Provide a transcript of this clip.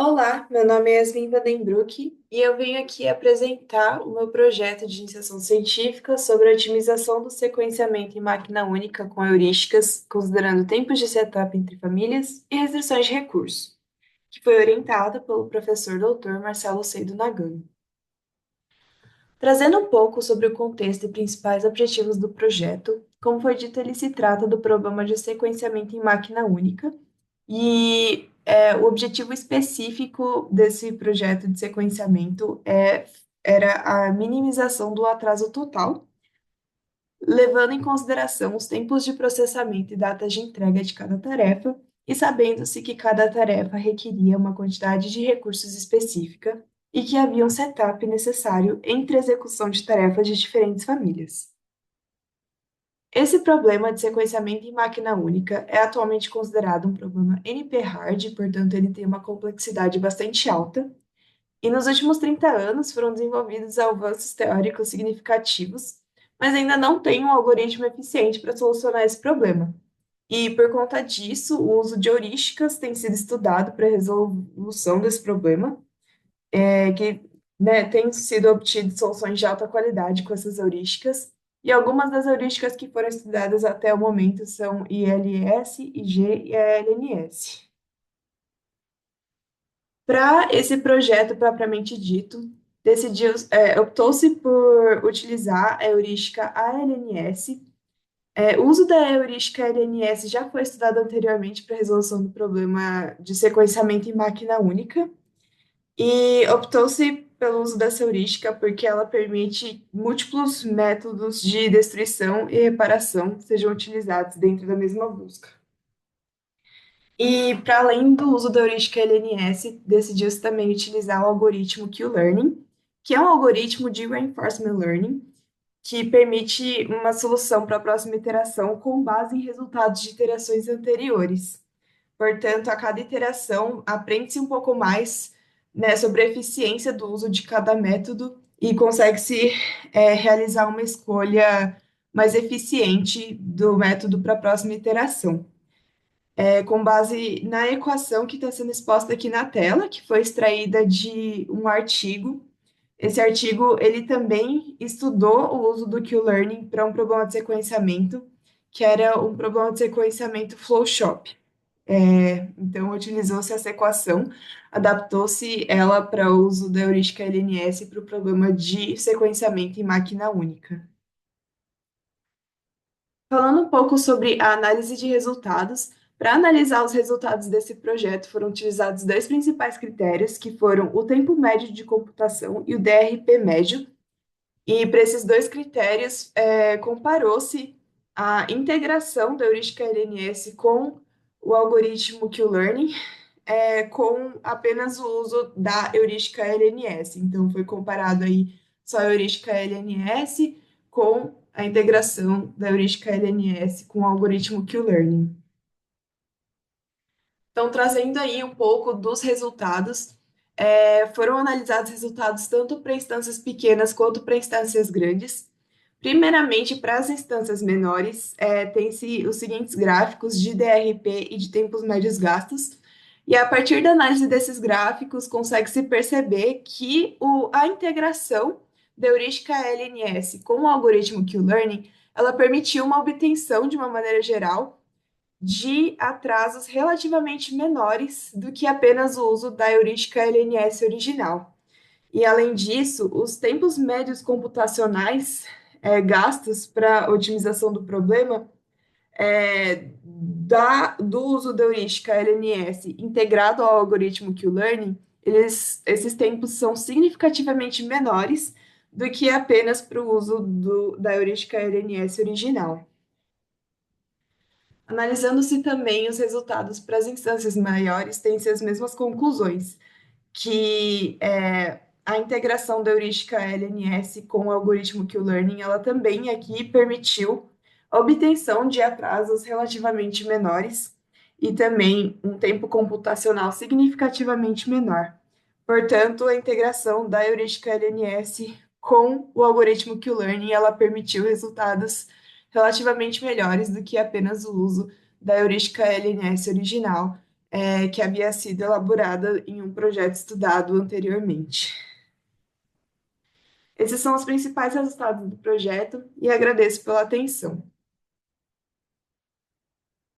Olá, meu nome é Yasmin Vandenbroek e eu venho aqui apresentar o meu projeto de iniciação científica sobre a otimização do sequenciamento em máquina única com heurísticas, considerando tempos de setup entre famílias e restrições de recurso, que foi orientado pelo professor Dr. Marcelo Seido Nagano. Trazendo um pouco sobre o contexto e principais objetivos do projeto, como foi dito, ele se trata do problema de sequenciamento em máquina única, o objetivo específico desse projeto de sequenciamento era a minimização do atraso total, levando em consideração os tempos de processamento e datas de entrega de cada tarefa, e sabendo-se que cada tarefa requeria uma quantidade de recursos específica e que havia um setup necessário entre a execução de tarefas de diferentes famílias. Esse problema de sequenciamento em máquina única é atualmente considerado um problema NP-hard, portanto, ele tem uma complexidade bastante alta, e nos últimos 30 anos foram desenvolvidos avanços teóricos significativos, mas ainda não tem um algoritmo eficiente para solucionar esse problema. E por conta disso, o uso de heurísticas tem sido estudado para a resolução desse problema, que né, tem sido obtido soluções de alta qualidade com essas heurísticas, e algumas das heurísticas que foram estudadas até o momento são ILS, IG e ALNS. Para esse projeto propriamente dito, optou-se por utilizar a heurística ALNS. O uso da heurística ALNS já foi estudado anteriormente para a resolução do problema de sequenciamento em máquina única, e optou-se pelo uso dessa heurística porque ela permite múltiplos métodos de destruição e reparação sejam utilizados dentro da mesma busca. E, para além do uso da heurística LNS, decidiu-se também utilizar o algoritmo Q-Learning, que é um algoritmo de reinforcement learning, que permite uma solução para a próxima iteração com base em resultados de iterações anteriores. Portanto, a cada iteração aprende-se um pouco mais, né, sobre a eficiência do uso de cada método e consegue-se realizar uma escolha mais eficiente do método para a próxima iteração. Com base na equação que está sendo exposta aqui na tela, que foi extraída de um artigo. Esse artigo ele também estudou o uso do Q-Learning para um problema de sequenciamento, que era um problema de sequenciamento flow shop. Então, utilizou-se essa equação, adaptou-se ela para o uso da heurística LNS para o problema de sequenciamento em máquina única. Falando um pouco sobre a análise de resultados, para analisar os resultados desse projeto foram utilizados dois principais critérios, que foram o tempo médio de computação e o DRP médio. E para esses dois critérios, comparou-se a integração da heurística LNS com o algoritmo Q-Learning, com apenas o uso da heurística LNS. Então, foi comparado aí só a heurística LNS com a integração da heurística LNS com o algoritmo Q-Learning. Então, trazendo aí um pouco dos resultados, foram analisados resultados tanto para instâncias pequenas quanto para instâncias grandes. Primeiramente, para as instâncias menores, tem-se os seguintes gráficos de DRP e de tempos médios gastos, e a partir da análise desses gráficos, consegue-se perceber que a integração da heurística LNS com o algoritmo Q-Learning, ela permitiu uma obtenção, de uma maneira geral, de atrasos relativamente menores do que apenas o uso da heurística LNS original. E, além disso, os tempos médios computacionais gastos para a otimização do problema do uso da heurística LNS integrado ao algoritmo Q-Learning, esses tempos são significativamente menores do que apenas para o uso da heurística LNS original. Analisando-se também os resultados para as instâncias maiores, têm-se as mesmas conclusões, que a integração da heurística LNS com o algoritmo Q-Learning, ela também aqui permitiu a obtenção de atrasos relativamente menores e também um tempo computacional significativamente menor. Portanto, a integração da heurística LNS com o algoritmo Q-Learning, ela permitiu resultados relativamente melhores do que apenas o uso da heurística LNS original, que havia sido elaborada em um projeto estudado anteriormente. Esses são os principais resultados do projeto e agradeço pela atenção.